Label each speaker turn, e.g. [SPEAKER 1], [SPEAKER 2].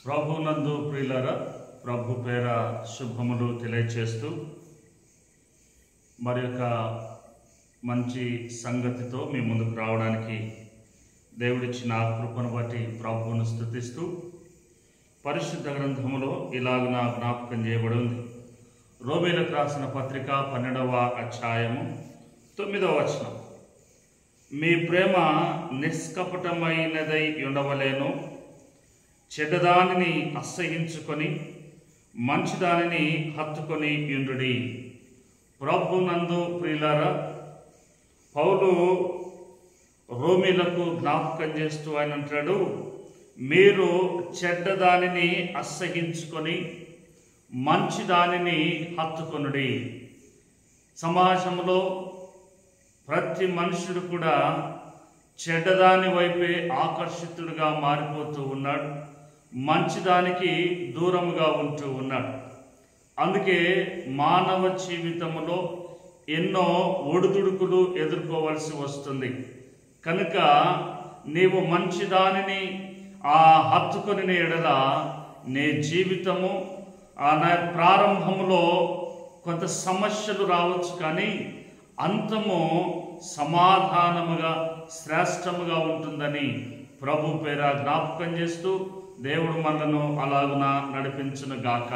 [SPEAKER 1] ప్రభునందు ప్రియులారా, ప్రభు పేర శుభములు తెలియచేస్తూ మరి యొక్క మంచి సంగతితో మీ ముందుకు రావడానికి దేవుడిచ్చిన కృపను బట్టి ప్రభువును స్తుతిస్తూ పరిశుద్ధ గ్రంథములో ఇలాగున జ్ఞాపకం చేయబడి ఉంది. రోమీలకు రాసిన పత్రిక 12వ అధ్యాయము 9వ వచనం. మీ ప్రేమ నిష్కపటమైనదై ఉండవలేను, చెడ్డదానిని అసహించుకొని మంచిదానిని హత్తుకొని యుండుడి. ప్రభునందు ప్రియులారా, పౌలు రోమీలకు జ్ఞాపకం చేస్తూ ఆయన అంటాడు, మీరు చెడ్డదానిని అసహించుకొని మంచిదానిని హత్తుకొనుడి. సమాజంలో ప్రతి మనుషుడు కూడా చెడ్డదాని వైపే ఆకర్షితుడిగా మారిపోతూ ఉన్నాడు, మంచిదానికి దూరముగా ఉంటూ ఉన్నాడు. అందుకే మానవ జీవితంలో ఎన్నో ఒడిదుడుకులు ఎదుర్కోవాల్సి వస్తుంది. కనుక నీవు మంచిదానిని హత్తుకొని ఎడల నీ జీవితము నా ప్రారంభంలో కొంత సమస్యలు రావచ్చు, కానీ అంతము సమాధానముగా శ్రేష్టముగా ఉంటుందని ప్రభు పేర జ్ఞాపకం చేస్తూ దేవుడు మనలను అలాగున నడిపించును గాక.